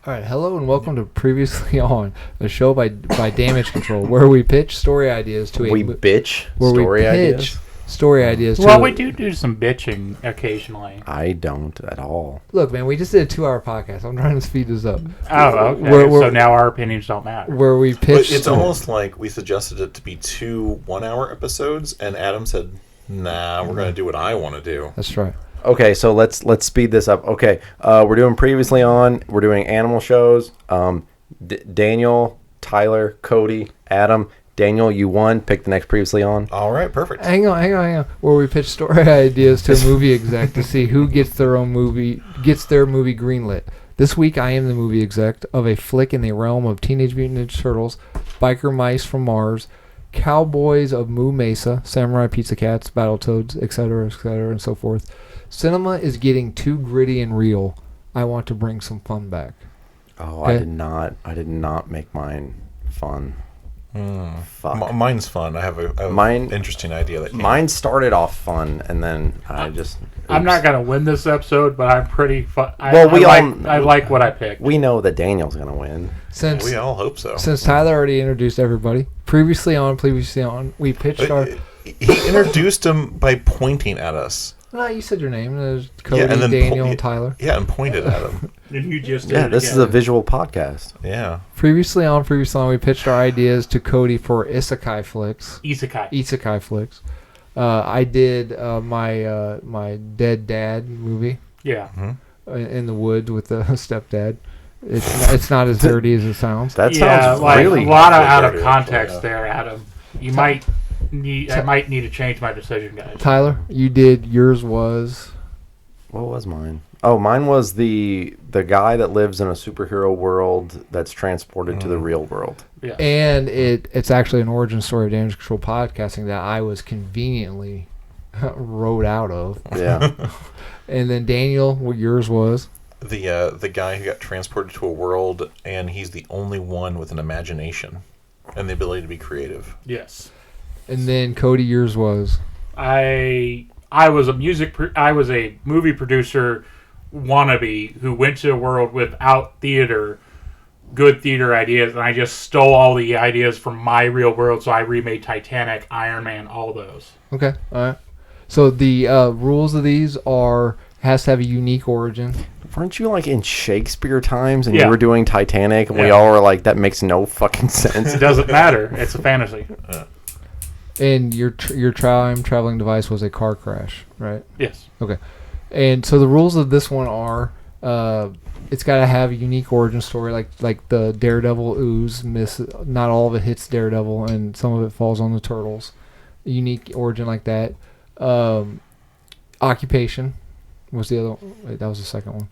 All right, hello and welcome to Previously On, a show by Damage Control, where we pitch story ideas to story ideas. Well, we do some bitching occasionally. I don't at all. Look, man, we just did a 2-hour podcast. I'm trying to speed this up. Oh, okay. So now our opinions don't matter. Where we pitch. It's almost like we suggested it to be 2 one-hour episodes, and Adam said, "Nah, we're going to do what I want to do." That's right. Okay, so let's speed this up. Okay, we're doing Previously On. We're doing animal shows. Daniel, Tyler, Cody, Adam. Daniel, you won. Pick the next Previously On. All right, perfect. Hang on. Where we pitch story ideas to a movie exec to see who gets their movie greenlit. This week, I am the movie exec of a flick in the realm of Teenage Mutant Ninja Turtles, Biker Mice from Mars, Cowboys of Moo Mesa, Samurai Pizza Cats, Battletoads, etc., and so forth. Cinema is getting too gritty and real. I want to bring some fun back. Oh, okay? I did not make mine fun. Fuck. Mine's fun. I have an interesting idea. Mine started off fun, and then I'm not going to win this episode, but I'm pretty fun. I like what I picked. We know that Daniel's going to win. We all hope so. Since Tyler already introduced everybody, previously on, we pitched our... He introduced him by pointing at us. No, you said your name. There's Cody, Daniel, and Tyler. Yeah, and pointed at him. And you just this is a visual podcast. Yeah. Previously on, we pitched our ideas to Cody for isekai flicks. Isekai flicks. I did my Dead Dad movie. Yeah. Mm-hmm. In the woods with the stepdad. It's not as dirty as it sounds. That sounds really a lot of out of context there, Adam. I might need to change my decision, guys. Tyler, you did. Yours was... What was mine? Oh, mine was the guy that lives in a superhero world that's transported to the real world. Yeah. And it's actually an origin story of Damage Control podcasting that I was conveniently wrote out of. Yeah. And then Daniel, what yours was? The guy who got transported to a world, and he's the only one with an imagination and the ability to be creative. Yes. And then Cody, yours was? I was a movie producer wannabe who went to a world without good theater ideas, and I just stole all the ideas from my real world, so I remade Titanic, Iron Man, all those. Okay, all right. So the rules of these has to have a unique origin. Weren't you in Shakespeare times and you were doing Titanic and we all were like, that makes no fucking sense? It doesn't matter. It's a fantasy. And your traveling device was a car crash, right? Yes. Okay. And so the rules of this one are, it's got to have a unique origin story, like the Daredevil ooze. Not all of it hits Daredevil, and some of it falls on the Turtles. A unique origin like that. Occupation was the other. Wait, that was the second one.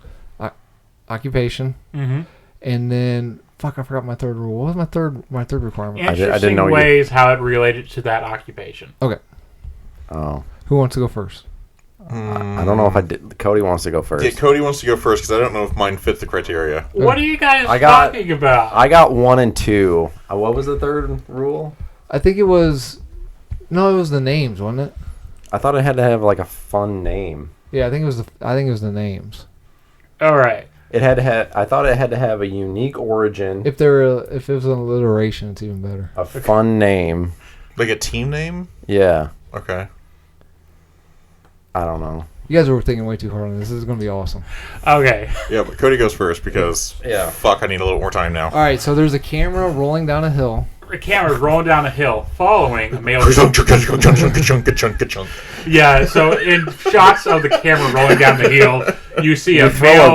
Occupation. Mm-hmm. And then. Fuck! I forgot my third rule. What was my third requirement? I didn't know ways how it related to that occupation. Okay. Oh. Who wants to go first? I don't know if I did. Cody wants to go first. Yeah, Cody wants to go first because I don't know if mine fit the criteria. What are you guys talking about? I got 1 and 2. What was the third rule? I think it was. No, it was the names, wasn't it? I thought it had to have a fun name. Yeah, I think it was the names. All right. It had to have. I thought it had to have a unique origin. If it was an alliteration, it's even better. A fun name, like a team name. Yeah. Okay. I don't know. You guys were thinking way too hard on this. This is going to be awesome. Okay. Yeah, but Cody goes first because fuck, I need a little more time now. All right, so there's a camera rolling down a hill. The camera's rolling down a hill, following a male. Yeah, so in shots of the camera rolling down the hill, you see a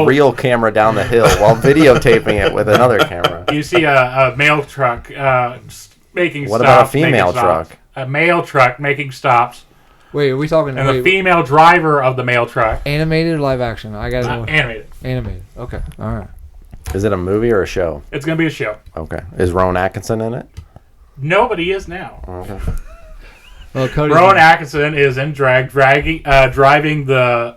real camera down the hill while videotaping it with another camera. You see a mail truck making stops. What about a female truck? A male truck making stops. Wait, are we talking? And the female driver of the mail truck. Animated or live action? I got know. Animated. Animated. Okay. All right. Is it a movie or a show? It's going to be a show. Okay. Is Rowan Atkinson in it? No, but he is now. Okay. Well, Rowan Atkinson is in driving the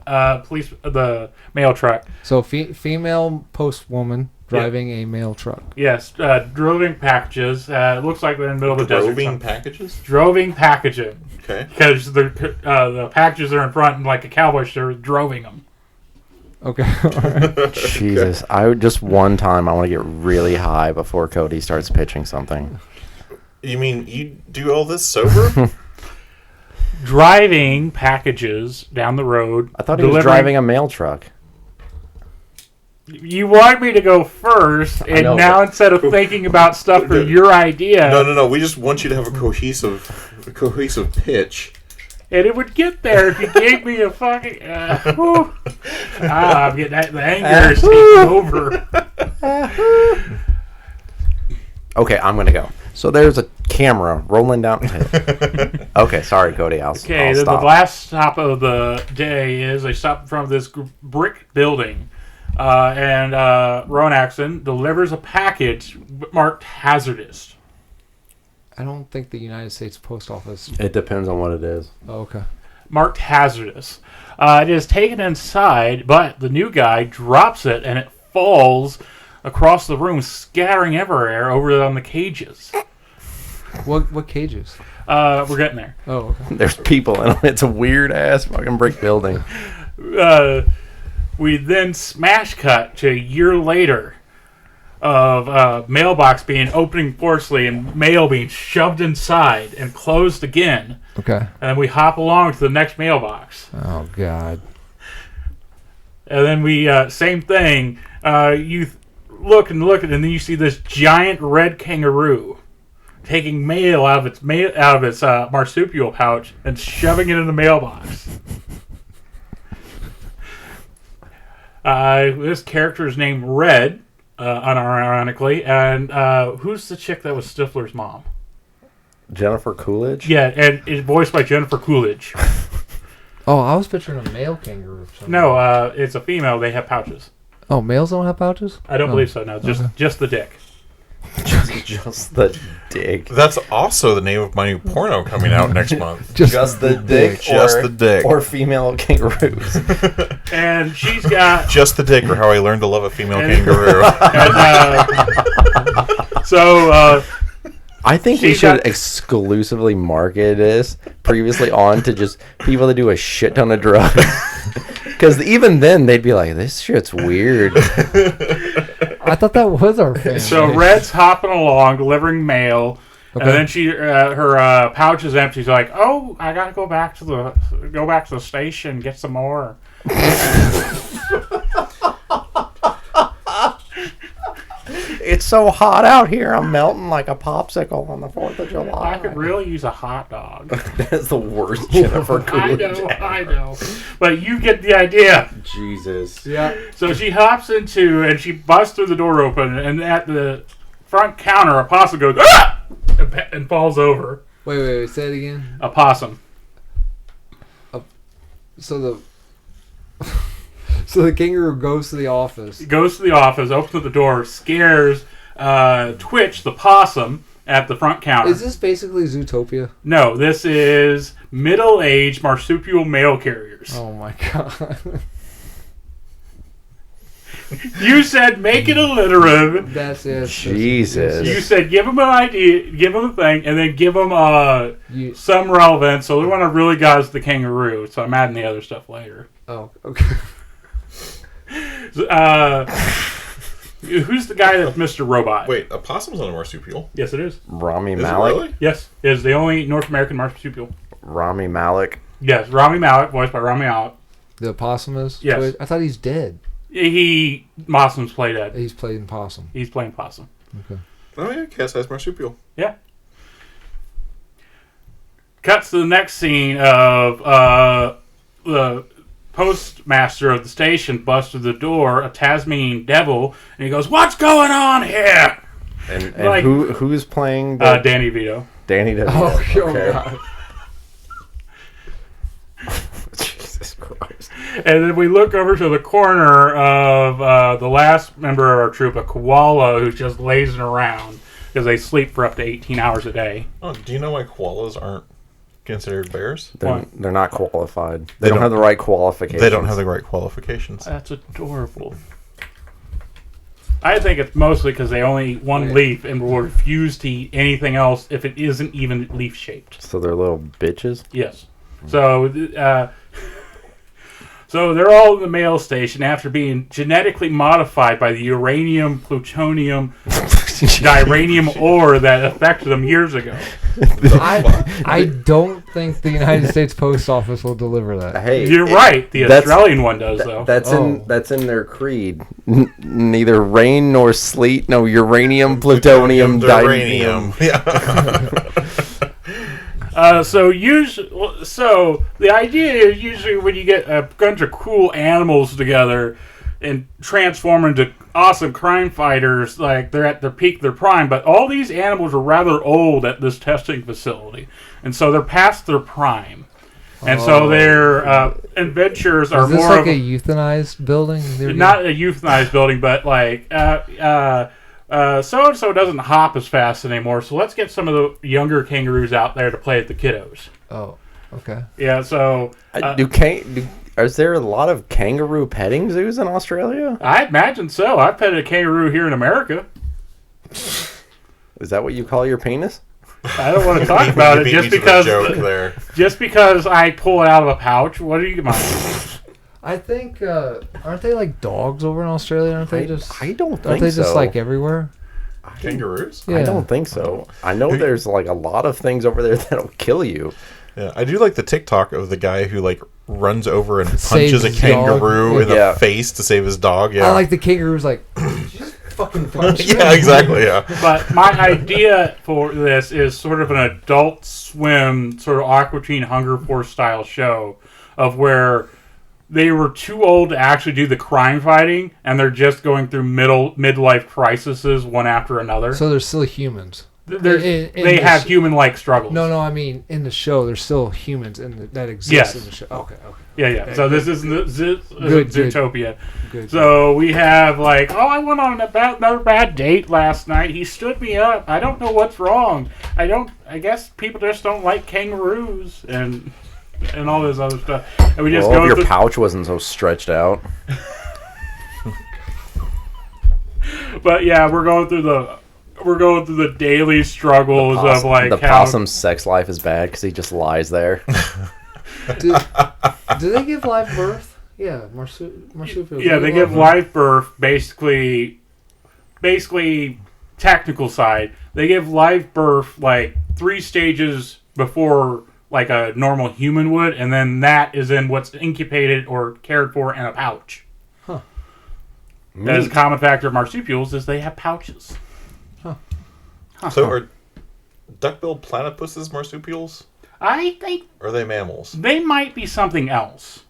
mail truck. So female postwoman driving a mail truck. Yes, droving packages. It looks like they're in the middle of the desert. Droving packages? Droving packaging. Okay. Because the packages are in front and like a cowboy shirt, droving them. Okay. All right. Jesus, I would just one time I want to get really high before Cody starts pitching something. You mean you do all this sober? Driving packages down the road. I thought he was driving a mail truck. You want me to go first, and know, now instead of thinking about stuff for your idea, No. We just want you to have a cohesive pitch. and it would get there if you gave me a fucking. I'm getting the anger is taking over. Okay, I'm gonna go. So there's a camera rolling down. Okay, sorry, Cody. I'll The stop. last stop of the day is they stop in front of this brick building, and Ronaxon delivers a package marked hazardous. I don't think the United States Post Office. It depends on what it is. Oh, okay. Marked hazardous. It is taken inside, but the new guy drops it and it falls across the room, scattering everywhere over on the cages. What cages? We're getting there. Oh, okay. There's people in them. It's a weird ass fucking brick building. We then smash cut to a year later of mailbox being opening forcefully and mail being shoved inside and closed again. Okay. And then we hop along to the next mailbox. Oh God. And then we same thing. You look, and then you see this giant red kangaroo taking mail out of its marsupial pouch and shoving it in the mailbox. This character is named Red, unironically, and who's the chick that was Stifler's mom? Jennifer Coolidge? Yeah, and it's voiced by Jennifer Coolidge. Oh, I was picturing a male kangaroo. No, it's a female. They have pouches. Oh, males don't have pouches? I don't believe so. No, just the dick. Just the dick. That's also the name of my new porno coming out next month. Just the dick. Just the dick. Or female kangaroos. And she's got Just the dick, or how I learned to love a female kangaroo. I think we She's should got- exclusively market this previously on to just people that do a shit ton of drugs. Because even then, they'd be like, this shit's weird. I thought that was our family. So Red's hopping along, delivering mail, Okay. and then her pouch is empty. She's like, "Oh, I gotta go back to the station, get some more." It's so hot out here. I'm melting like a popsicle on the 4th of July. I could really use a hot dog. That's the worst Jennifer Coolidge. I know, but you get the idea. Jesus. Yeah. So she hops into and she busts through the door open, and at the front counter, a possum goes "Ah!" and falls over. Wait. Say it again. A possum. So the kangaroo goes to the office. He goes to the office, opens the door, scares Twitch, the possum, at the front counter. Is this basically Zootopia? No, this is middle-aged marsupial mail carriers. Oh my God. You said make it alliterative. That's it. Jesus. You said give them an idea, give them a thing, and then give them some relevance. So the one I really got is the kangaroo. So I'm adding the other stuff later. Oh, okay. Who's the guy that's Mr. Robot? Wait, a possum's not a marsupial. Yes, it is. Rami Is it Malek? really? Yes, it is the only North American marsupial. Rami Malek. Yes, Rami Malek, voiced by Rami Malek. The possum is? Yes. I thought he's dead. Possum's played at. He's played in possum. He's playing possum. Okay. Oh yeah, cat-sized marsupial. Yeah. Cuts to the next scene of the postmaster of the station busts through the door, a Tasmanian devil, and he goes, "What's going on here?" And Like- who's playing the Danny Vito. Danny DeVito? Oh, Okay. God. Jesus Christ. And then we look over to the corner of the last member of our troop, a koala who's just lazing around because they sleep for up to 18 hours a day. Oh, do you know why koalas aren't considered bears? They're not qualified. They don't have the right qualifications. They don't have the right qualifications. That's adorable. I think it's mostly because they only eat one leaf and will refuse to eat anything else if it isn't even leaf shaped. So they're little bitches? Yes. So So they're all in the mail station after being genetically modified by the uranium, plutonium, diranium ore that affected them years ago. I don't think the United States Post Office will deliver that. Hey, You're right. The Australian one does, though. That's in their creed. Neither rain nor sleet, no uranium, plutonium, diranium. So the idea is usually when you get a bunch of cool animals together and transform into awesome crime fighters, like they're at their peak, their prime. But all these animals are rather old at this testing facility, and so they're past their prime, and so their adventures are Is this more like of a euthanized building? not a euthanized building, but like so-and-so doesn't hop as fast anymore, so let's get some of the younger kangaroos out there to play with the kiddos. Oh, okay. Yeah, so... Is there a lot of kangaroo petting zoos in Australia? I imagine so. I've petted a kangaroo here in America. Is that what you call your penis? I don't want to talk about it just because I pull it out of a pouch. What do you mind? I think aren't they like dogs over in Australia? Aren't they just? I don't think so. Aren't they just like everywhere? Kangaroos? Yeah. I don't think so. I know there's like a lot of things over there that'll kill you. Yeah, I do like the TikTok of the guy who like runs over and Saves punches a his kangaroo in Yeah. the face to save his dog. Yeah, I like the kangaroos like. Did you just fucking punch me? yeah, exactly. Yeah, But my idea for this is sort of an Adult Swim, sort of Aqua Teen Hunger Force style show of where they were too old to actually do the crime fighting, and they're just going through midlife crises one after another. So they're still humans. They have human-like struggles. No, I mean in the show, there's still humans that exist in the show. Okay. Yeah. So this isn't Good. Zootopia. Good. So we have like, I went on another bad date last night. He stood me up. I don't know what's wrong. I guess people just don't like kangaroos and all this other stuff. And we just go. If your pouch wasn't so stretched out. But yeah, we're going through the daily struggles of like the possum's sex life is bad because he just lies there. Do they give live birth? Yeah, marsupials. Yeah, they give live birth. Basically, technical side, they give live birth like 3 stages before like a normal human would, and then that is in what's incubated or cared for in a pouch. Huh. As a common factor of marsupials is they have pouches. So are duck-billed platypuses marsupials? I think Or are they mammals? they might be something else.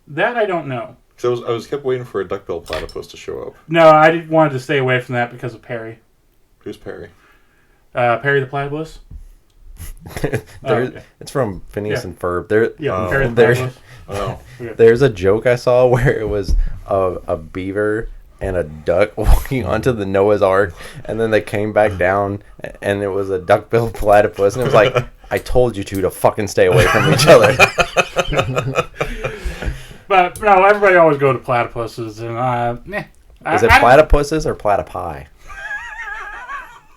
That I don't know. So I was kept waiting for a duck-billed platypus to show up. No, I wanted to stay away from that because of Perry. Who's Perry? Perry the platypus. Okay. It's from Phineas and Ferb. Perry the platypus. Oh, There's a joke I saw where it was a beaver and a duck walking onto the Noah's Ark, and then they came back down, and it was a duck-billed platypus, and it was like, I told you to fucking stay away from each other. But no, everybody always go to platypuses, and Is it platypuses or platypi?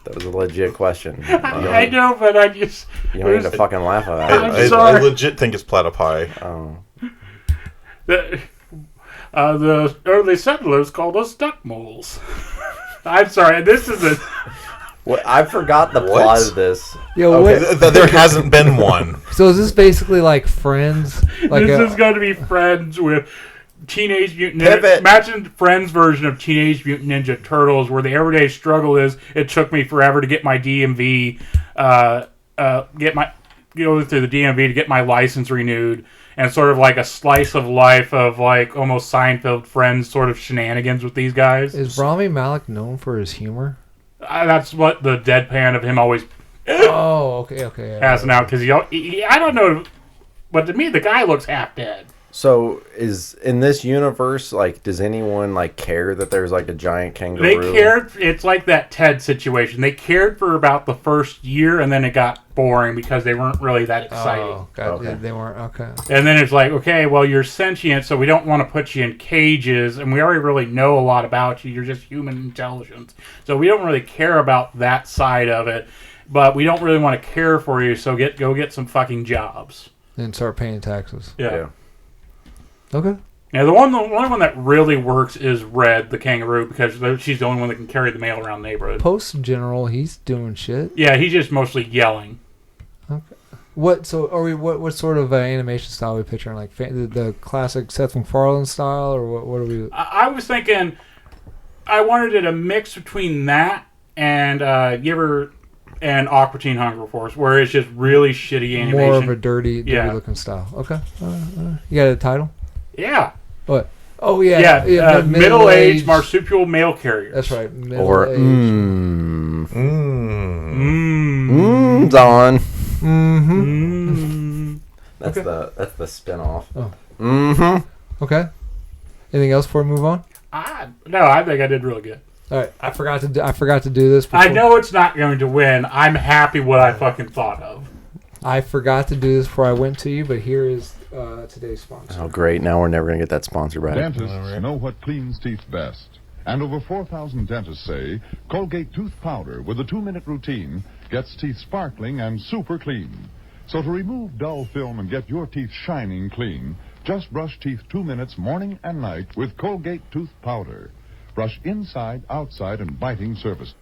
That was a legit question. I know, but I just You don't need to fucking laugh at I'm that. sorry. I legit think it's platypi. Oh. The early settlers called us duck moles. I'm sorry, this is a. Well, I forgot the What? plot of this. Yo, There hasn't been one. So is this basically like Friends? Like This is going to be Friends with Teenage Mutant Ninja. Pivot. Imagine Friends' version of Teenage Mutant Ninja Turtles, where the everyday struggle is it took me forever to get my DMV, go through the DMV to get my license renewed, and sort of like a slice of life of like almost Seinfeld Friends sort of shenanigans with these guys. Is Rami Malek known for his humor? That's what the deadpan of him always Oh, okay. Yeah. passing out because he I don't know, but to me the guy looks half dead. So, is in this universe, like, does anyone like care that there's like a giant kangaroo? They cared. It's like that Ted situation. They cared for about the first year, and then it got boring because they weren't really that exciting. Oh, God, Okay. they weren't. Okay. And then it's like, okay, well, you're sentient, so we don't want to put you in cages, and we already really know a lot about you. You're just human intelligence, so we don't really care about that side of it. But we don't really want to care for you, so go get some fucking jobs. And start paying taxes. Yeah. Okay. Yeah, the only one that really works is Red, the kangaroo, because she's the only one that can carry the mail around the neighborhood. Post General, he's doing shit. Yeah, he's just mostly yelling. Okay. What sort of animation style are we picturing? Like the classic Seth MacFarlane style, or what are we? I was thinking, I wanted it a mix between that and and Aqua Teen Hunger Force, where it's just really shitty animation. More of a dirty looking style. Okay. You got a title? Yeah. What? Oh yeah. Middle-aged marsupial mail carriers. That's right. Or on. That's Okay. the spinoff. Oh. Okay. Anything else before we move on? No, I think I did really good. All right. I forgot to do this. I know it's not going to win. I'm happy what I fucking thought of. I forgot to do this before I went to you, but here is today's sponsor. Oh, great. Now we're never going to get that sponsor back. Dentists know what cleans teeth best. And over 4,000 dentists say Colgate tooth powder with a 2-minute routine gets teeth sparkling and super clean. So to remove dull film and get your teeth shining clean, just brush teeth 2 minutes morning and night with Colgate tooth powder. Brush inside, outside, and biting surface.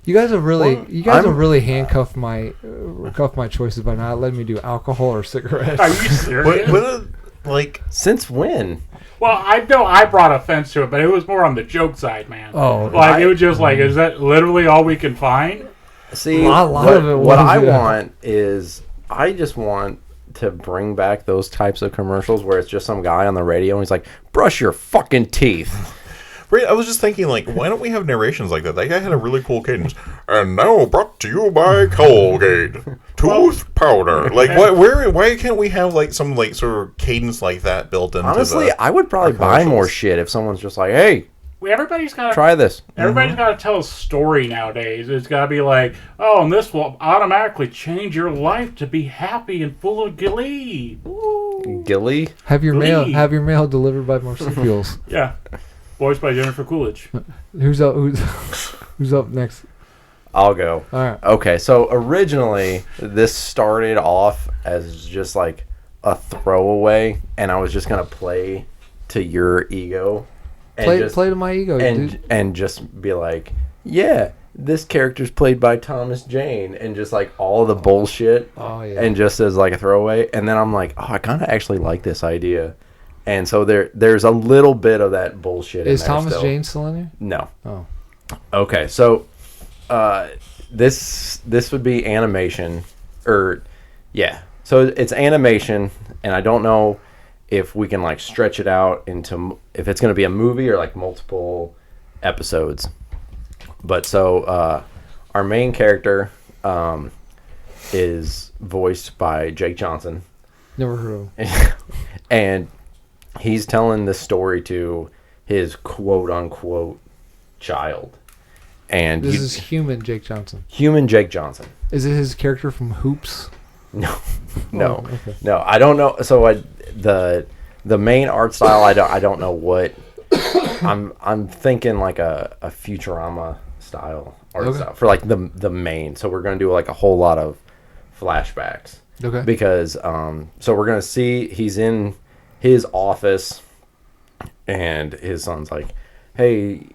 You guys have really handcuffed my choices by not letting me do alcohol or cigarettes. Are you serious? Since when? Well, I know I brought offense to it, but it was more on the joke side, man. Oh, it was just like, is that literally all we can find? See, what I want is, I just want to bring back those types of commercials where it's just some guy on the radio and he's like, brush your fucking teeth. Right, I was just thinking, why don't we have narrations like that? That guy had a really cool cadence. And now brought to you by Colgate tooth powder. Why can't we have some sort of cadence like that built into? Honestly, I would probably buy more shit if someone's just like, hey, everybody's got to try this. Everybody's got to tell a story nowadays. It's got to be like, oh, and this will automatically change your life to be happy and full of glee. Ooh. Gilly? Have your mail delivered by marsupials. Yeah. Voiced by Jennifer Coolidge. Who's up next? I'll go. All right. Okay, so originally this started off as just like a throwaway, and I was just gonna play to your ego, and play to my ego, and just be like, yeah, this character's played by Thomas Jane, and just like all the bullshit. Oh yeah. And just as like a throwaway, and then I'm like, oh, I kind of actually like this idea. And so there's a little bit of that bullshit. Is in there Thomas still. Jane still in there? No. Oh. Okay, so this would be animation, So it's animation, and I don't know if we can stretch it out into if it's going to be a movie or multiple episodes. But so our main character is voiced by Jake Johnson. Never heard of him. And he's telling this story to his quote-unquote child. And this is human Jake Johnson. Human Jake Johnson. Is it his character from Hoops? No. Oh, okay. No, I don't know. So the main art style, I don't know what. I'm thinking a Futurama style art style for the main. So we're going to do a whole lot of flashbacks. Okay. Because so we're going to see he's in his office, and his son's like, hey,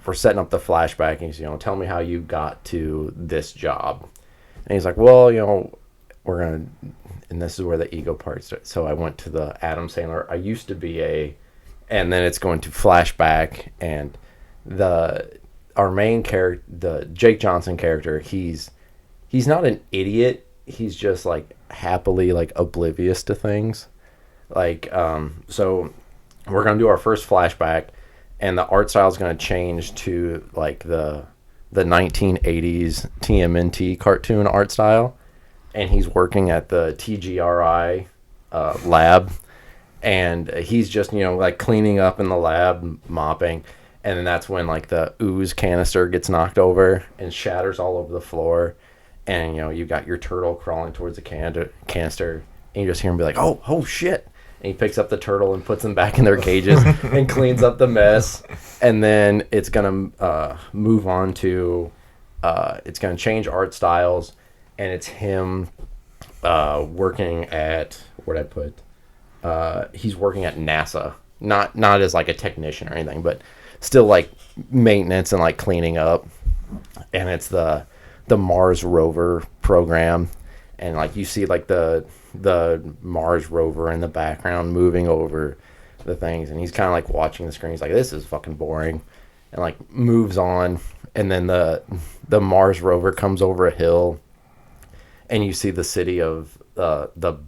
we're setting up the flashback, and he's, tell me how you got to this job. And he's like, well, we're going to, and this is where the ego part starts. So I went to the Adam Sandler, I used to be and then it's going to flashback, and our main character, the Jake Johnson character, he's not an idiot. He's just happily oblivious to things. So we're going to do our first flashback, and the art style is going to change to the 1980s TMNT cartoon art style, and he's working at the TGRI lab, and he's just cleaning up in the lab, mopping, and then that's when the ooze canister gets knocked over and shatters all over the floor, and you got your turtle crawling towards the canister, and you just hear him be like, oh shit. And he picks up the turtle and puts them back in their cages and cleans up the mess. And then it's going to move on to, it's going to change art styles. And it's him working at, where'd I put? he's working at NASA, not as like a technician or anything, but still like maintenance and like cleaning up. And it's the Mars rover program, and like you see like the Mars rover in the background moving over the things, and he's kind of like watching the screen. He's like, this is fucking boring, and like moves on. And then the Mars rover comes over a hill, and you see the city of the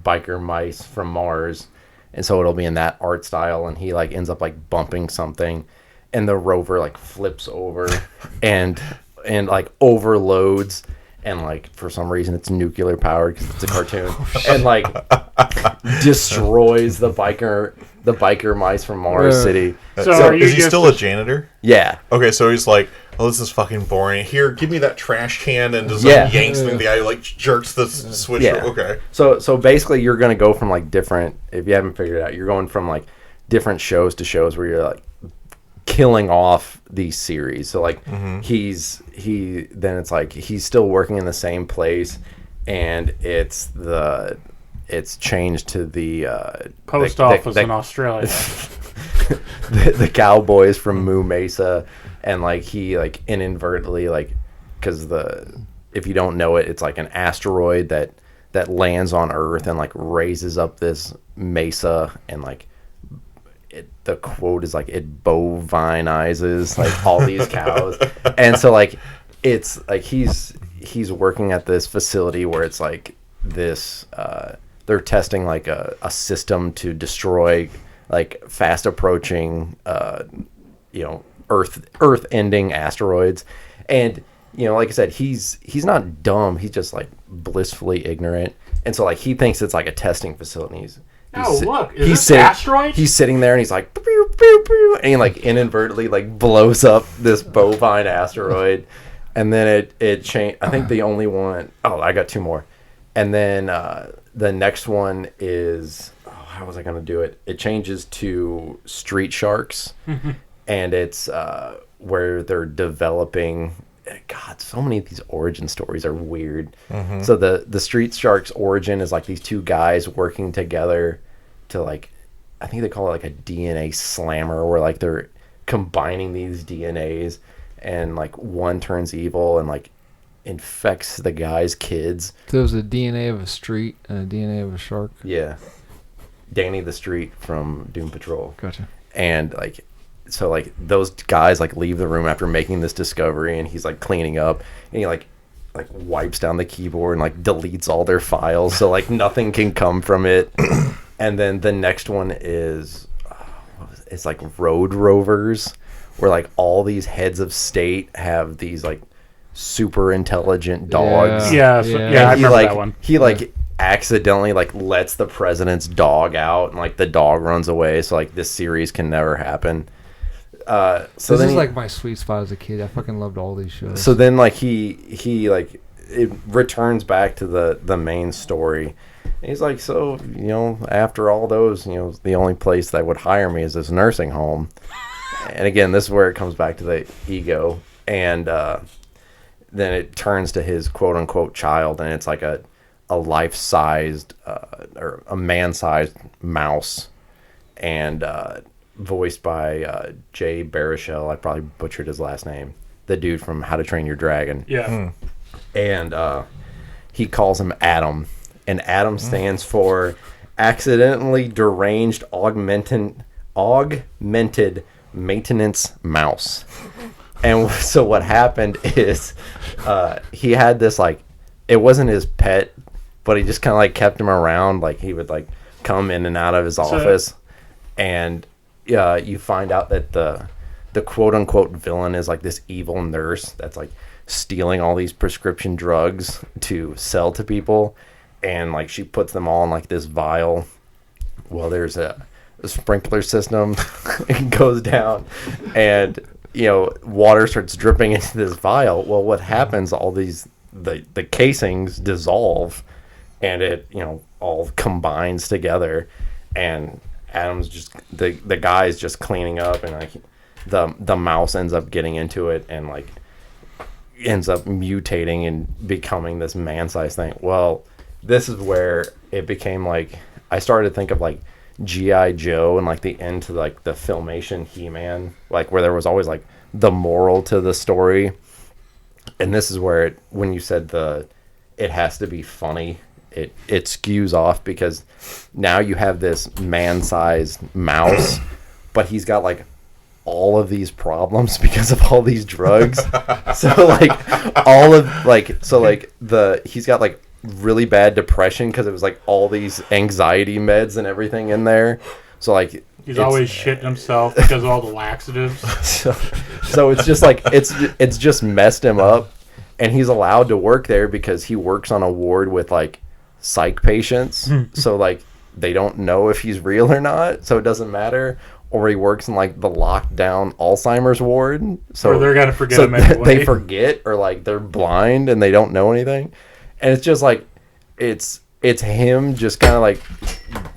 biker mice from Mars, and so it'll be in that art style. And he like ends up like bumping something, and the rover like flips over and like overloads, and like for some reason it's nuclear powered because it's a cartoon, and like destroys the biker mice from Mars City. So is he still a janitor? Yeah. Okay, so he's like, oh, this is fucking boring. Here, give me that trash can, and just Yeah. like yanks the guy, like jerks the switch. Yeah. Okay. So basically, you're gonna go from like different. If you haven't figured it out, you're going from like different shows to shows where you're like killing off these series. So like then it's like he's still working in the same place, and it's changed to the Post office in Australia. the cowboys from Moo Mesa, and like he like inadvertently like, because if you don't know it, it's like an asteroid that lands on Earth and like raises up this mesa, and like the quote is like it bovinizes like all these cows. And so like it's like he's working at this facility where it's like this they're testing like a system to destroy like fast approaching earth ending asteroids. And like I said, he's not dumb, he's just like blissfully ignorant. And so like he thinks it's like a testing facility. Look, is this asteroid? He's sitting there and he's like, pew, pew, pew, and he like inadvertently like blows up this bovine asteroid. And then it changed. I think the only one, I got two more. And then the next one is, how was I going to do it? It changes to Street Sharks. And it's where they're developing. God, so many of these origin stories are weird. So the Street Sharks origin is like these two guys working together to like, I think they call it like a DNA slammer, where like they're combining these DNAs, and like one turns evil and like infects the guy's kids. So there's a DNA of a street and a DNA of a shark. Yeah, Danny the Street from Doom Patrol. Gotcha. And like, so like those guys like leave the room after making this discovery, and he's like cleaning up, and he like wipes down the keyboard and like deletes all their files, so like nothing can come from it. And then the next one is it's like Road Rovers, where like all these heads of state have these like super intelligent dogs. I remember like, that one. He like accidentally like lets the president's dog out, and like the dog runs away, so like this series can never happen. So this then is like my sweet spot as a kid. I fucking loved all these shows. So then like he like it returns back to the main story. And he's like, so after all those, the only place that would hire me is this nursing home. And again, this is where it comes back to the ego. And then it turns to his quote unquote child, and it's like a life-sized or a man-sized mouse, and voiced by Jay Baruchel. I probably butchered his last name. The dude from How to Train Your Dragon. Yeah. And he calls him Adam. And Adam stands for accidentally deranged augmented maintenance mouse. And so what happened is he had this like, it wasn't his pet, but he just kind of like kept him around. Like he would like come in and out of his office. And you find out that the quote unquote villain is like this evil nurse that's like stealing all these prescription drugs to sell to people. And like she puts them all in like this vial. Well, there's a sprinkler system. It goes down, and water starts dripping into this vial. Well, what happens? All these the casings dissolve, and it all combines together. And Adam's just the guy's just cleaning up, and like the mouse ends up getting into it, and like ends up mutating and becoming this man-sized thing. Well, this is where it became like I started to think of like G.I. Joe and like the end to like the Filmation He-Man, like where there was always like the moral to the story. And this is where when you said it has to be funny, it skews off, because now you have this man-sized mouse, but he's got like all of these problems because of all these drugs. So like he's got like really bad depression because it was like all these anxiety meds and everything in there. So like he's always shitting himself because of all the laxatives. So it's just like it's just messed him up, and he's allowed to work there because he works on a ward with like psych patients. So like they don't know if he's real or not, so it doesn't matter. Or he works in like the locked down Alzheimer's ward, so or they're gonna forget him anyway. They forget, or like they're blind and they don't know anything. And it's just like it's him just kind of like,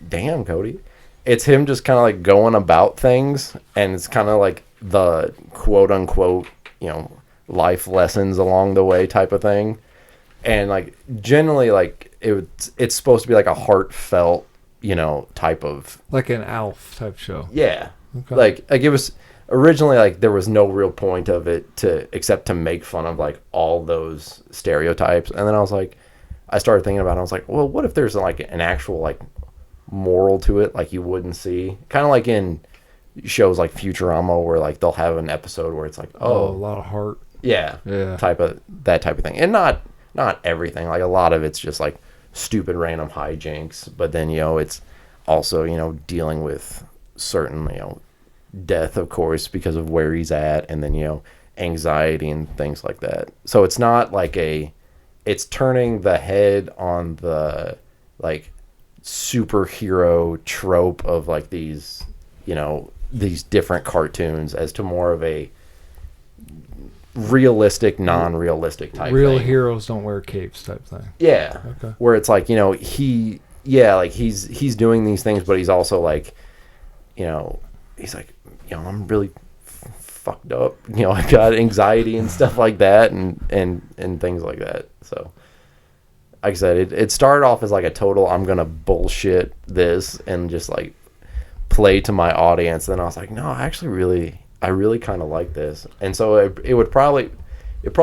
damn, Cody. It's him just kind of like going about things, and it's kind of like the quote unquote, life lessons along the way type of thing. And like generally like it's supposed to be like a heartfelt, type of, like an Alf type show. Yeah. Okay. Like it was originally like there was no real point of it except to make fun of like all those stereotypes. And then I started thinking about it. I was like, well, what if there's like an actual like moral to it, like you wouldn't see, kind of like in shows like Futurama, where like they'll have an episode where it's like, a lot of heart. Yeah. Type of thing. And not everything. Like a lot of it's just like stupid random hijinks, but then it's also dealing with certain death, of course, because of where he's at, and then anxiety and things like that. So it's not like it's turning the head on the like superhero trope of like these different cartoons as to more of a realistic, non-realistic type real thing. Heroes don't wear capes type thing. Yeah. Okay. Where it's like, he's doing these things, but he's also like, he's like, I'm really fucked up. I've got anxiety and stuff like that, and things like that. So like I said, it started off as like a total I'm gonna bullshit this and just like play to my audience. Then I was like, no, I really kind of like this. And so it probably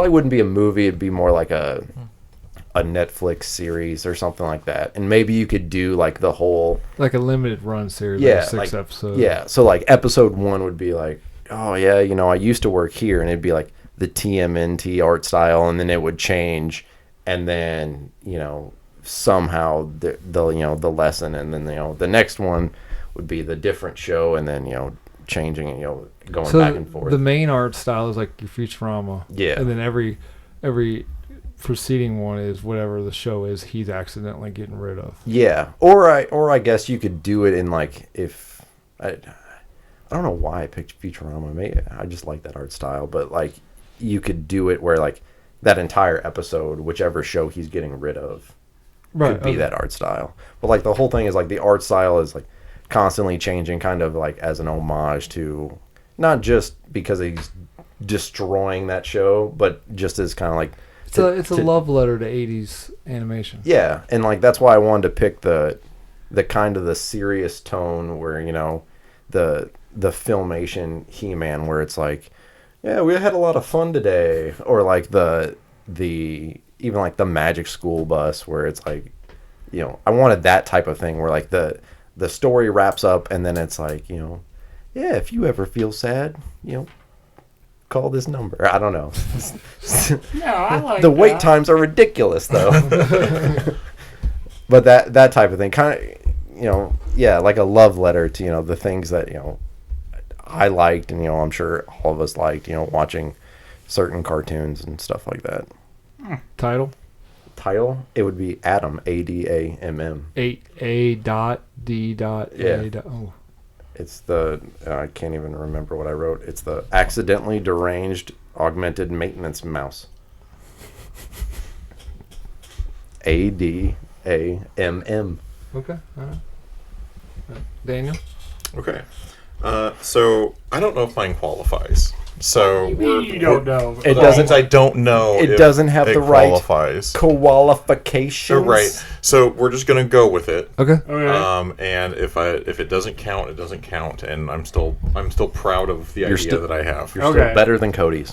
wouldn't be a movie. It'd be more like a Netflix series or something like that. And maybe you could do like the whole, like a limited run series, like 6 episodes. Yeah. So like episode 1 would be like, oh yeah, I used to work here, and it'd be like the TMNT art style, and then it would change, and then somehow the lesson, and then the next one would be the different show, and then changing and going back and forth. The main art style is like your Futurama. Yeah. And then every preceding one is whatever the show is he's accidentally getting rid of. Yeah. Or I guess you could do it in like, if I don't know why I picked Futurama. Maybe I just like that art style, but like you could do it where like that entire episode, whichever show he's getting rid of, could be that art style. But like the whole thing is like the art style is like constantly changing, kind of like as an homage to, not just because he's destroying that show, but just as kind of like it's a love letter to 80's animation. Yeah, and like that's why I wanted to pick the kind of the serious tone where the Filmation He-Man, where it's like, yeah, we had a lot of fun today, or like the even like the Magic School Bus, where it's like, I wanted that type of thing where like the story wraps up, and then it's like, yeah, if you ever feel sad, call this number. I don't know. No, I like the wait times are ridiculous, though. But that type of thing, kind of, yeah, like a love letter to the things that I liked, and I'm sure all of us liked, watching certain cartoons and stuff like that. Title, it would be Adam, ADAMM. 8A.D. Yeah. Oh. It's the, I can't even remember what I wrote. It's the accidentally deranged augmented maintenance mouse. ADAMM. Okay. Daniel? Okay. So I don't know if mine qualifies. So You don't know. It doesn't. I don't know. It if doesn't have it the right qualifies. qualifications. Right. So we're just gonna go with it. Okay. Okay. And if it doesn't count, it doesn't count. And I'm still proud of the idea still- that I have. You're Okay. still better than Cody's.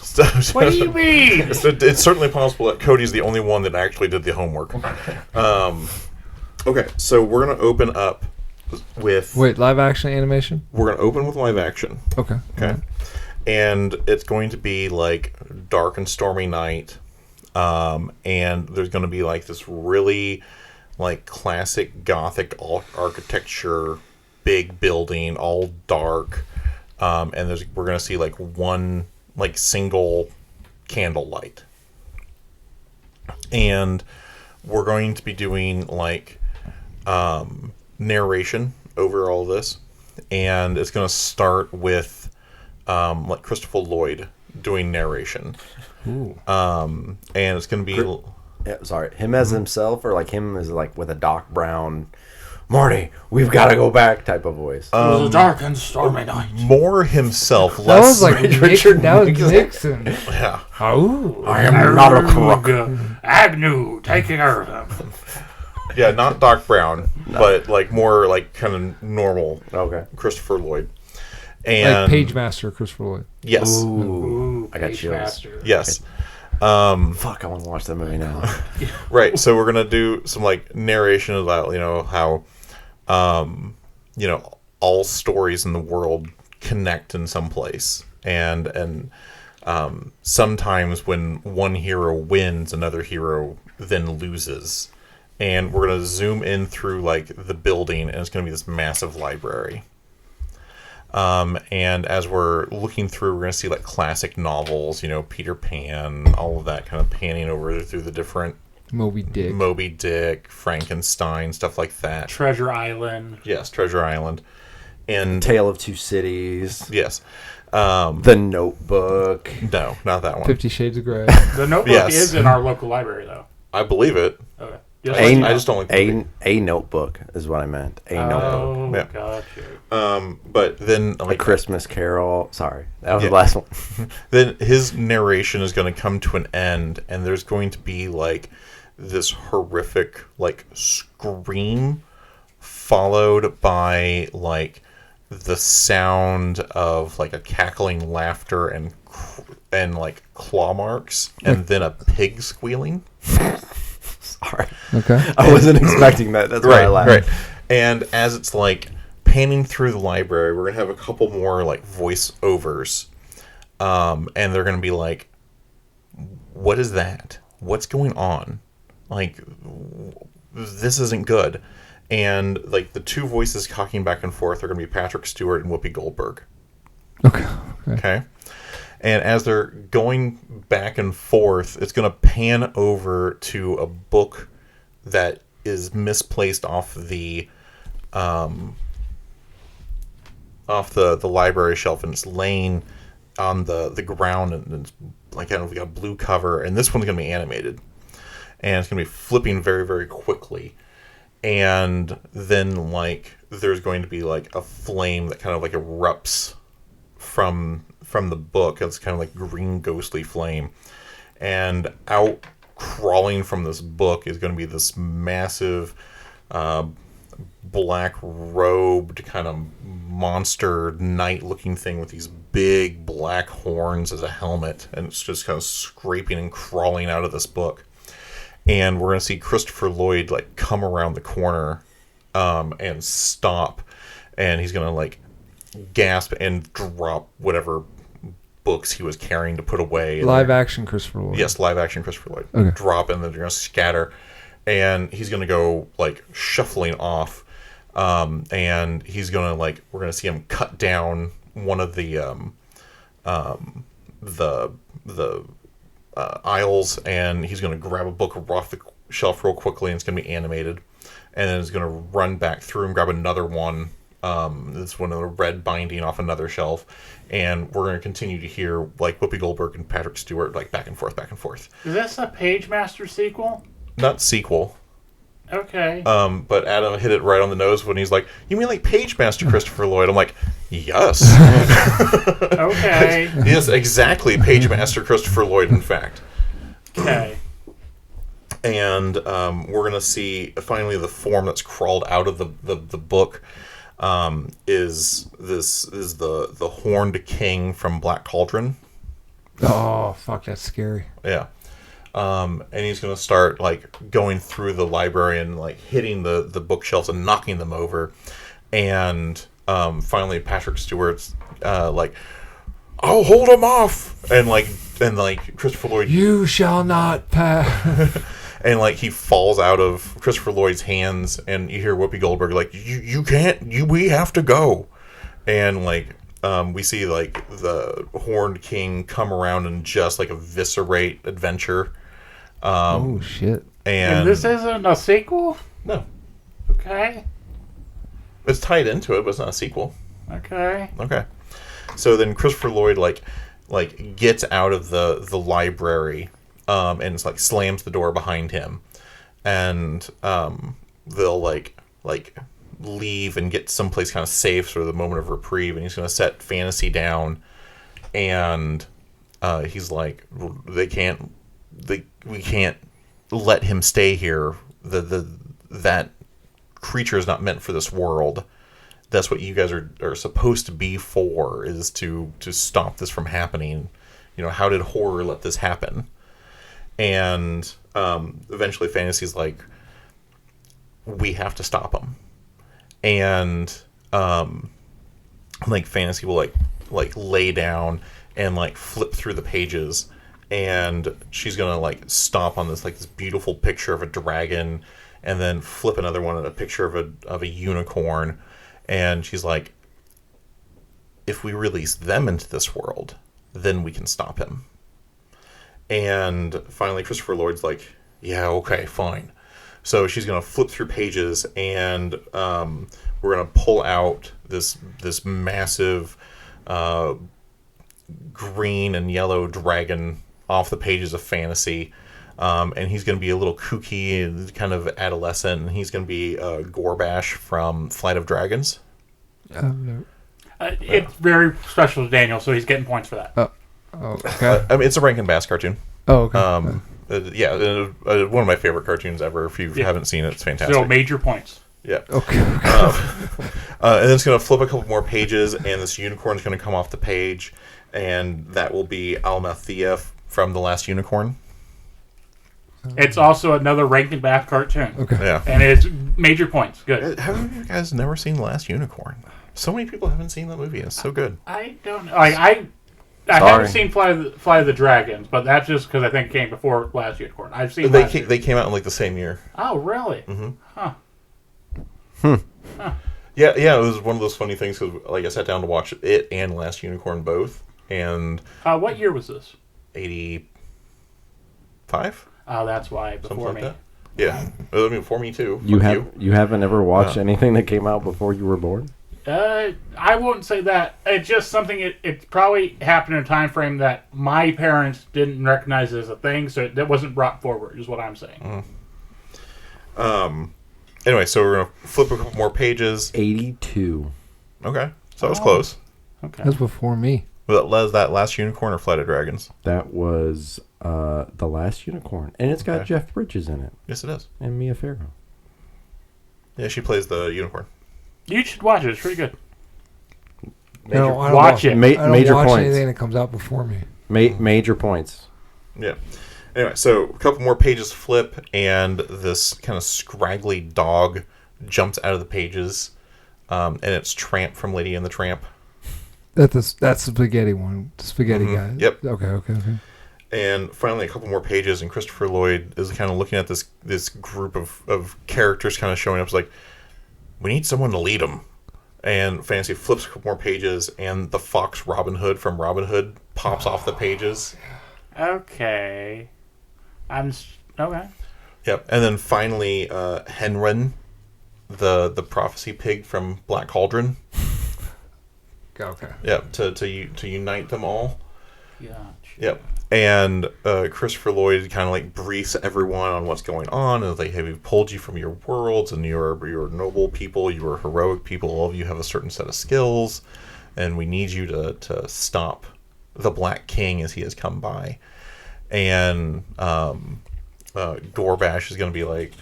What do you mean? It's certainly possible that Cody's the only one that actually did the homework. Okay, so we're gonna open up with Wait, live action animation? we're gonna open with live action. Okay. Okay. And it's going to be like dark and stormy night. And there's going to be like this really like classic Gothic architecture, big building, all dark. And we're going to see like one like single candle light. And we're going to be doing like narration over all this. And it's going to start with like Christopher Lloyd doing narration. Ooh. And it's going to be... Yeah, sorry, him as himself, or like him as like with a Doc Brown, Marty, we've got to go back type of voice. It was a dark and stormy night. more himself, That less... was like that was Nixon. yeah. Oh. I am not a crook. Agnew taking over them. Yeah, not Doc Brown, but like more like kind of normal Okay. Christopher Lloyd. Like And Page Master Christopher Lloyd. yes. Ooh, I got Page chills. Master. Yes. Fuck, I want to watch that movie now. Right. So we're gonna do some like narration about how all stories in the world connect in some place, and sometimes when one hero wins, another hero then loses, and we're gonna zoom in through like the building, and it's gonna be this massive library. And as we're looking through, we're going to see like classic novels, Peter Pan, all of that kind of panning over through the different Moby Dick. Frankenstein, stuff like that. Treasure Island. Yes, Treasure Island. And Tale of Two Cities. yes. The Notebook. No, not that one. 50 Shades of Grey. The Notebook Yes. is in our local library, though. I believe it. Okay. I just don't like the movie. A Notebook is what I meant. A Notebook. Oh, Yeah. gotcha. But then A like Christmas Carol. Sorry, that was Yeah. the last one. then his narration is going to come to an end, and there's going to be like this horrific like scream followed by like the sound of like a cackling laughter and like claw marks, and then a pig squealing. Sorry, Okay. I wasn't expecting that. That's why I laughed. Right. And as it's like panning through the library, we're gonna have a couple more like voiceovers, and they're gonna be like, "What is that? What's going on? Like, this isn't good." And like the two voices talking back and forth are gonna be Patrick Stewart and Whoopi Goldberg. Okay. Okay. And as they're going back and forth, it's going to pan over to a book that is misplaced off the library shelf, and it's laying on the ground, and it's like kind of got a blue cover. And this one's going to be animated, and it's going to be flipping very, very quickly. And then like there's going to be like a flame that kind of like erupts from the book. It's kind of like green ghostly flame, and out crawling from this book is going to be this massive black robed kind of monster knight looking thing with these big black horns as a helmet, and it's just kind of scraping and crawling out of this book. And we're going to see Christopher Lloyd like come around the corner and stop, and he's going to like gasp and drop whatever books he was carrying to put away. Live action Christopher Lloyd. Yes, live action Christopher Lloyd. Okay. Drop, and then they're going to scatter, and he's going to go like shuffling off, and he's going to like, we're going to see him cut down one of the aisles, and he's going to grab a book off the shelf real quickly, and it's going to be animated, and then he's going to run back through and grab another one. This one of the red binding off another shelf, and we're going to continue to hear like Whoopi Goldberg and Patrick Stewart like back and forth. Is this a Page Master sequel? Not sequel. Okay. But Adam hit it right on the nose when he's like, "You mean like Page Master Christopher Lloyd?" I'm like, "Yes." Okay. Yes, exactly. Page Master Christopher Lloyd, in fact. Okay. And we're gonna see finally the form that's crawled out of the book. Is the Horned King from Black Cauldron? Oh, fuck, that's scary. Yeah. And he's going to start like going through the library and like hitting the bookshelves and knocking them over. And finally Patrick Stewart's like, "I'll hold him off," and Christopher Lloyd, You shall not pass. and like he falls out of Christopher Lloyd's hands, and you hear Whoopi Goldberg like, you can't, we have to go," and like we see like the Horned King come around and just like eviscerate Adventure. Oh shit! And this isn't a sequel? No, Okay. it's tied into it, but it's not a sequel. Okay. Okay, so then Christopher Lloyd like gets out of the library, and it's like slams the door behind him, and they'll like leave and get someplace kind of safe, sort of the moment of reprieve, and he's going to set Fantasy down, and he's like, we can't let him stay here. That creature is not meant for this world. That's what you guys are supposed to be for, is to stop this from happening. You know, how did horror let this happen? And eventually Fantasy's like, we have to stop him. And like Fantasy will like lay down and like flip through the pages, and she's gonna like stomp on this beautiful picture of a dragon, and then flip another one at a picture of a unicorn, and she's like, if we release them into this world, then we can stop him. And finally Christopher Lloyd's like, yeah, okay, fine. So she's going to flip through pages, and we're going to pull out this massive green and yellow dragon off the pages of Fantasy. And he's going to be a little kooky and kind of adolescent, and he's going to be Gorbash from Flight of Dragons. No. It's very special to Daniel, so he's getting points for that. Oh, okay. I mean, it's a Rankin Bass cartoon. Oh, okay. One of my favorite cartoons ever. If you haven't seen it, it's fantastic. So major points. Yeah. Okay. And then it's going to flip a couple more pages, and this unicorn is going to come off the page, and that will be Almathea from The Last Unicorn. It's also another Rankin Bass cartoon. Okay. Yeah. And it's major points. Good. Have you guys never seen The Last Unicorn? So many people haven't seen that movie. It's so good. I don't know. I haven't seen Fly of the Dragons, but that's just because I think it came before Last Unicorn. I've seen They came out in like the same year. Oh, really? Mm-hmm. Huh. Yeah, it was one of those funny things because like I sat down to watch it and Last Unicorn both, and What year was this? 85. Oh, that's why. Something Before like me. that. Yeah, I mean before me too. You Fuck haven't ever watched anything that came out before you were born? I wouldn't say that. It's just something. It probably happened in a time frame that my parents didn't recognize as a thing, so that wasn't brought forward. Is what I'm saying. Anyway, so we're gonna flip a couple more pages. 82. Okay, so that was close. Okay. That's before me. Was that Last Unicorn or Flight of Dragons? That was The Last Unicorn. And it's got Okay. Jeff Bridges in it. Yes, it is. And Mia Farrow. Yeah, she plays the unicorn. You should watch it. It's pretty good. I don't Watch it. I don't Major watch points. anything that comes out before me. Major points. Yeah. Anyway, so a couple more pages flip, and this kind of scraggly dog jumps out of the pages, and it's Tramp from Lady and the Tramp. That's the spaghetti one. The spaghetti guy. Yep. Okay. And finally, a couple more pages, and Christopher Lloyd is kind of looking at this group of characters kind of showing up. It's like, we need someone to lead them. And Fantasy flips a couple more pages, and the fox Robin Hood from Robin Hood pops off the pages. Okay. Okay. Yep. And then finally, Henrin, the prophecy pig from Black Cauldron. Okay. Yep. To unite them all. Yep. And Christopher Lloyd kind of like briefs everyone on what's going on, and like, hey, we've pulled you from your worlds, and you're noble people, you are heroic people, all of you have a certain set of skills, and we need you to stop the Black King as he has come by. And Gorbash is going to be like,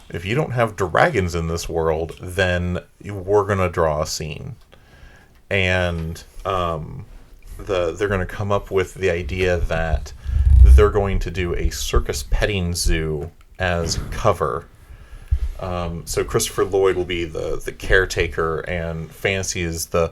if you don't have dragons in this world, then we're going to draw a scene. And they're going to come up with the idea that they're going to do a circus petting zoo as cover. So Christopher Lloyd will be the caretaker, and Fantasy is the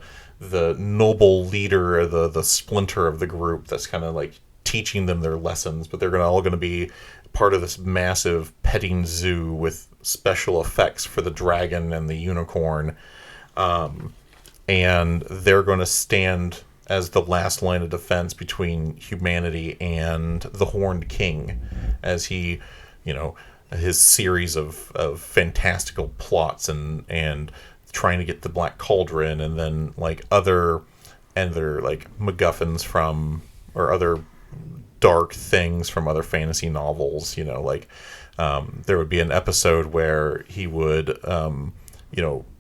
noble leader, the splinter of the group that's kind of like teaching them their lessons. But they're all going to be part of this massive petting zoo with special effects for the dragon and the unicorn. And they're going to stand as the last line of defense between humanity and the Horned King, as he, his series of fantastical plots and trying to get the Black Cauldron, and then like other like MacGuffins from, or other dark things from other fantasy novels. There would be an episode where he would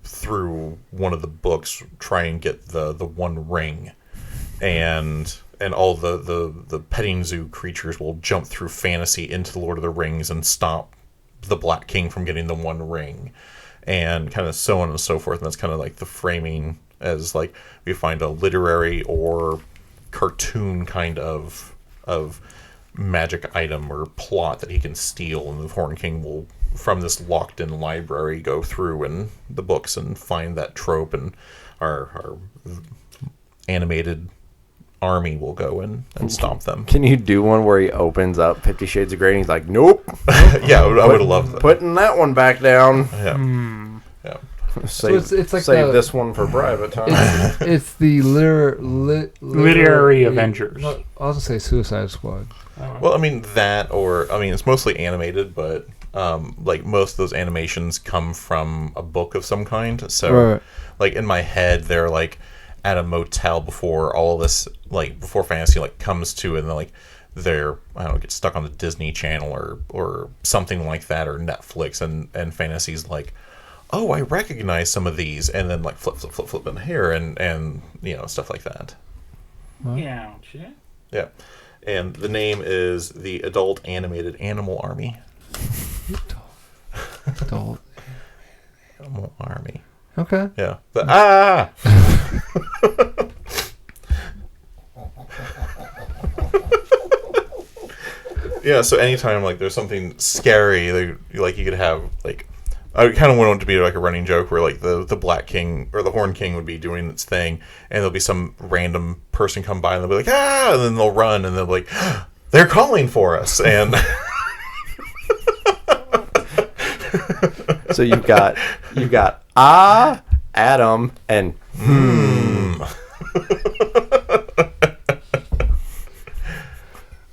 through one of the books try and get the One Ring, and all the petting zoo creatures will jump through Fantasy into the Lord of the Rings and stop the Black King from getting the One Ring, and kind of so on and so forth. And that's kind of like the framing, as like we find a literary or cartoon kind of magic item or plot that he can steal, and the Horned King will, from this locked-in library, go through in the books and find that trope, and our animated army will go in and stop them. Can you do one where he opens up 50 Shades of Grey and he's like, nope. Yeah, I would have loved that. Putting that one back down. Yeah. Yeah. Save, it's like save this one for private time. It's the literary Avengers. No, I was going to say Suicide Squad. Well, I mean, it's mostly animated, but like most of those animations come from a book of some kind. So, right. Like in my head, they're like at a motel before all this, like before Fantasy like comes to, and they're I don't know, get stuck on the Disney Channel or something like that, or Netflix, and Fantasy's like, oh, I recognize some of these, and then like flip in here, and stuff like that. Yeah. Yeah. And the name is the Adult Animated Animal Army. Adult Animal Army. Okay. Yeah. Yeah, so anytime like there's something scary, you could have like, I kind of want it to be like a running joke where like the Black King or the Horned King would be doing its thing, and there'll be some random person come by and they'll be like, ah, and then they'll run and they'll be like, they're calling for us, and so you've got Adam and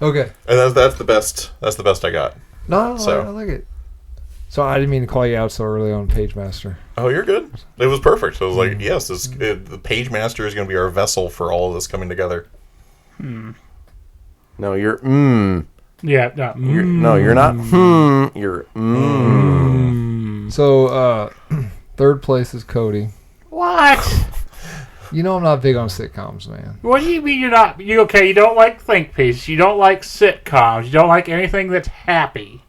Okay. And that's the best I got. No, So. I like it. So I didn't mean to call you out so early on Page Master. Oh, you're good. It was perfect. I was like, yes, the Page Master is going to be our vessel for all of this coming together. No, you're Yeah. No. No, you're not you're So third place is Cody. What? You know I'm not big on sitcoms, man. What do you mean you're not? You don't like think pieces. You don't like sitcoms. You don't like anything that's happy.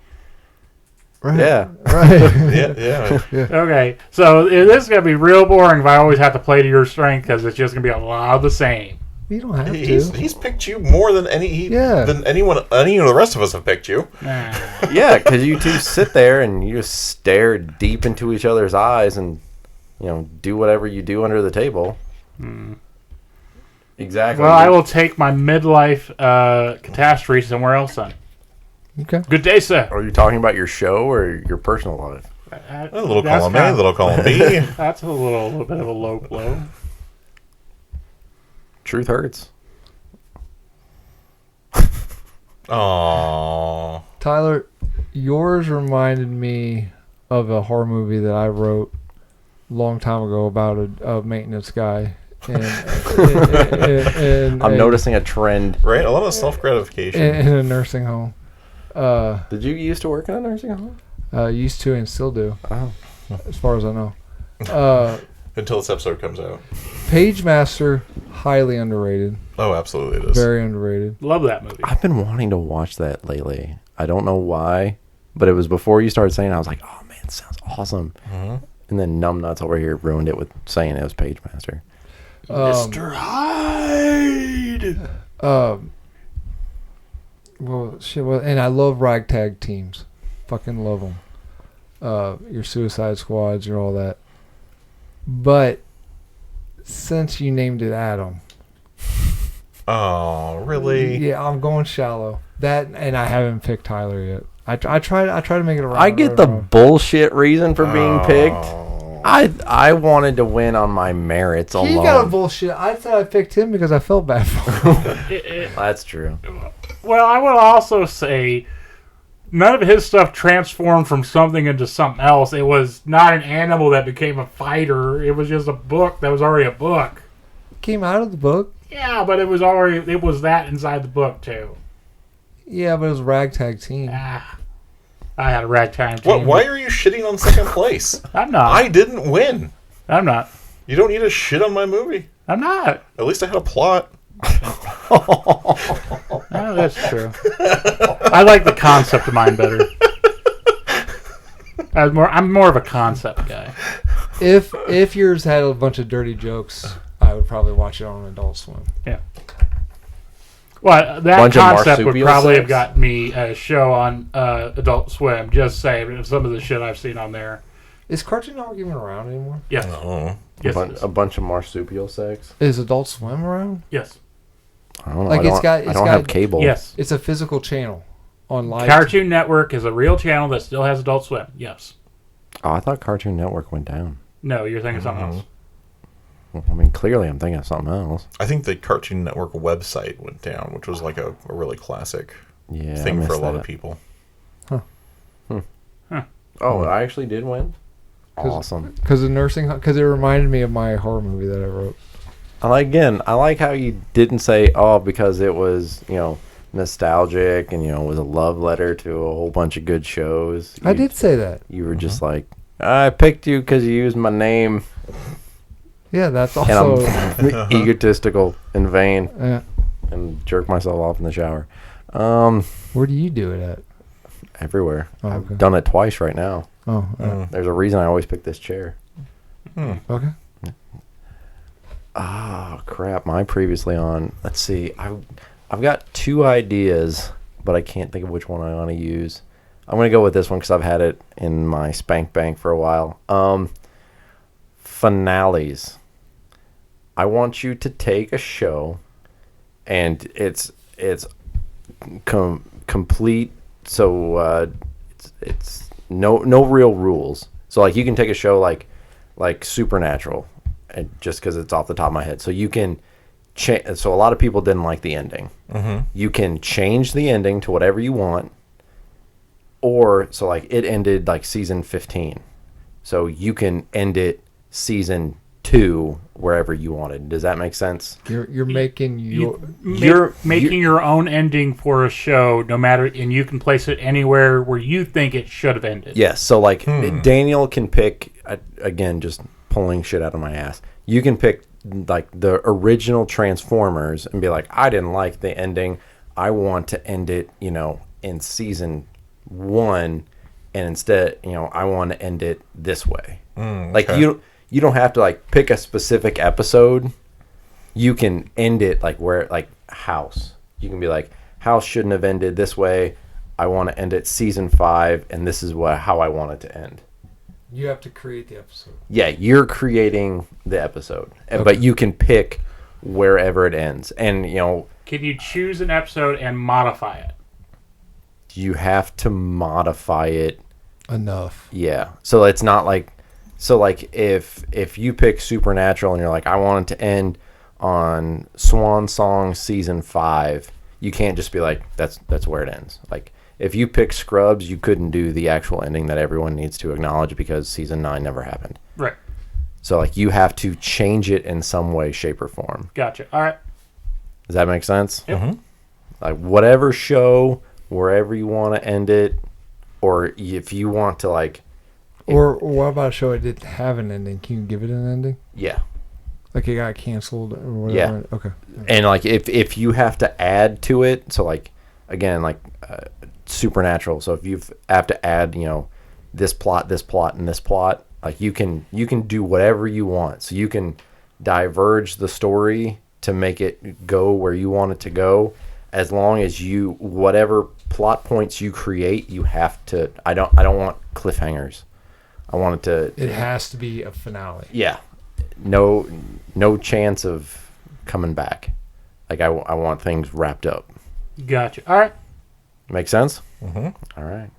Right. Yeah. Right. Yeah. Okay, so this is gonna be real boring if I always have to play to your strength, because it's just gonna be a lot of the same. You don't have to. He's picked you more than any of the rest of us have picked you. Nah. Yeah, because you two sit there and you just stare deep into each other's eyes and do whatever you do under the table. Exactly. Well, I will take my midlife catastrophe somewhere else then. Okay. Good day, sir. Are you talking about your show or your personal life? A little column A, a little column B. That's a little bit of a low blow. Truth hurts. Aww. Tyler, yours reminded me of a horror movie that I wrote a long time ago about a maintenance guy. I'm noticing a trend. Right? A lot of self-gratification. in a nursing home. Did you used to work in a nursing home? Used to and still do, Oh. as far as I know. Until this episode comes out. Pagemaster, highly underrated. Oh, absolutely it is. Very underrated. Love that movie. I've been wanting to watch that lately. I don't know why, but it was before you started saying it, I was like, oh man, it sounds awesome. Mm-hmm. And then Numbnuts over here ruined it with saying it was Pagemaster. Mr. Hyde! Well, shit. Well, and I love ragtag teams. Fucking love them. Your Suicide Squads, your all that. But since you named it Adam, Oh, really? yeah, I'm going shallow. That, and I haven't picked Tyler yet. I try to make it around. I get the bullshit reason for being picked. I wanted to win on my merits alone. He got a bullshit. I said I picked him because I felt bad for him. That's true. Well, I would also say none of his stuff transformed from something into something else. It was not an animal that became a fighter. It was just a book that was already a book. Came out of the book. Yeah, but it was that inside the book too. Yeah, but it was ragtag team. I had a ragtag team. What? Why are you shitting on second place? I'm not. I didn't win. I'm not. You don't need to shit on my movie. I'm not. At least I had a plot. Oh, that's true. I like the concept of mine better. I'm more of a concept guy. If yours had a bunch of dirty jokes, I would probably watch it on Adult Swim. Yeah. Well, that Bunch of concept would marsupial probably have sex? gotten me a show on Adult Swim. Just saying, some of the shit I've seen on there. Is Cartoon Network even around anymore? Yes. Oh. Yes. it is. A bunch of marsupial sex. Is Adult Swim around? Yes. I don't know. Like, I don't, it's I don't have cable. Yes. It's a physical channel on live. Cartoon Network is a real channel that still has Adult Swim. Yes. Oh, I thought Cartoon Network went down. No, you're thinking something else. Well, I mean, clearly I'm thinking of something else. I think the Cartoon Network website went down, which was like a really classic Yeah, thing I for a missed lot that. of people. Oh, I actually did win? Awesome. Because it reminded me of my horror movie that I wrote. I like how you didn't say, oh, because it was, nostalgic and, was a love letter to a whole bunch of good shows. I did say that. You were just like, I picked you because you used my name. Yeah, that's And also. I'm egotistical and vain Yeah. and jerk myself off in the shower. Where do you do it at? Everywhere. Oh, okay. I've done it twice right now. Oh, There's a reason I always pick this chair. okay. Oh, crap. My previously on. Let's see. I've got two ideas, but I can't think of which one I want to use. I'm going to go with this one because I've had it in my spank bank for a while. Finales. I want you to take a show, and it's complete. So it's no real rules. So like you can take a show like Supernatural, and just because it's off the top of my head. So you can so a lot of people didn't like the ending. Mm-hmm. You can change the ending to whatever you want, or so like it ended like season 15, so you can end it season 2 wherever you wanted. Does that make sense? You're making your. You're making your own ending for a show, no matter, and you can place it anywhere where you think it should have ended. Yes. So like Daniel can pick, again, just pulling shit out of my ass. You can pick like the original Transformers and be like, I didn't like the ending. I want to end it, in season 1, and instead, I want to end it this way. Like you don't have to like pick a specific episode. You can end it like House. You can be like, House shouldn't have ended this way. I want to end it season 5, and this is how I want it to end. You have to create the episode. Yeah, you're creating the episode, but you can pick wherever it ends. And Can you choose an episode and modify it? you have to modify it Enough. Yeah. So it's not like, if you pick Supernatural and you're like, I want it to end on Swan Song season 5, you can't just be like, that's where it ends. Like if you pick Scrubs, you couldn't do the actual ending that everyone needs to acknowledge because season 9 never happened. Right. So like you have to change it in some way, shape, or form. Gotcha. All right. Does that make sense? Yep. Like whatever show, wherever you want to end it, or if you want to like, Or what about a show that didn't have an ending? Can you give it an ending? yeah. Like it got canceled or whatever? Yeah. Okay. And like if you have to add to it, so like again like Supernatural. So if you have to add, you know, this plot, and this plot, like you can do whatever you want. So you can diverge the story to make it go where you want it to go, as long as you whatever plot points you create, you have to. I don't want cliffhangers. I want it to. It has to be a finale. Yeah. No chance of coming back. Like I want things wrapped up. Gotcha. All right. Make sense? Mm-hmm. All right.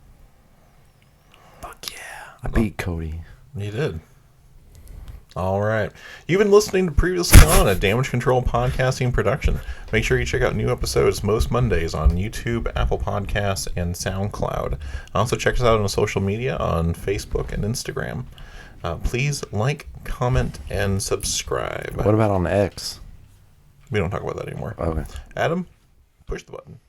Fuck yeah. I beat Cody. You did. All right. You've been listening to Previously On, a Damage Control podcasting production. Make sure you check out new episodes most Mondays on YouTube, Apple Podcasts, and SoundCloud. Also check us out on social media on Facebook and Instagram. Please like, comment, and subscribe. What about on X? We don't talk about that anymore. Okay. Adam, push the button.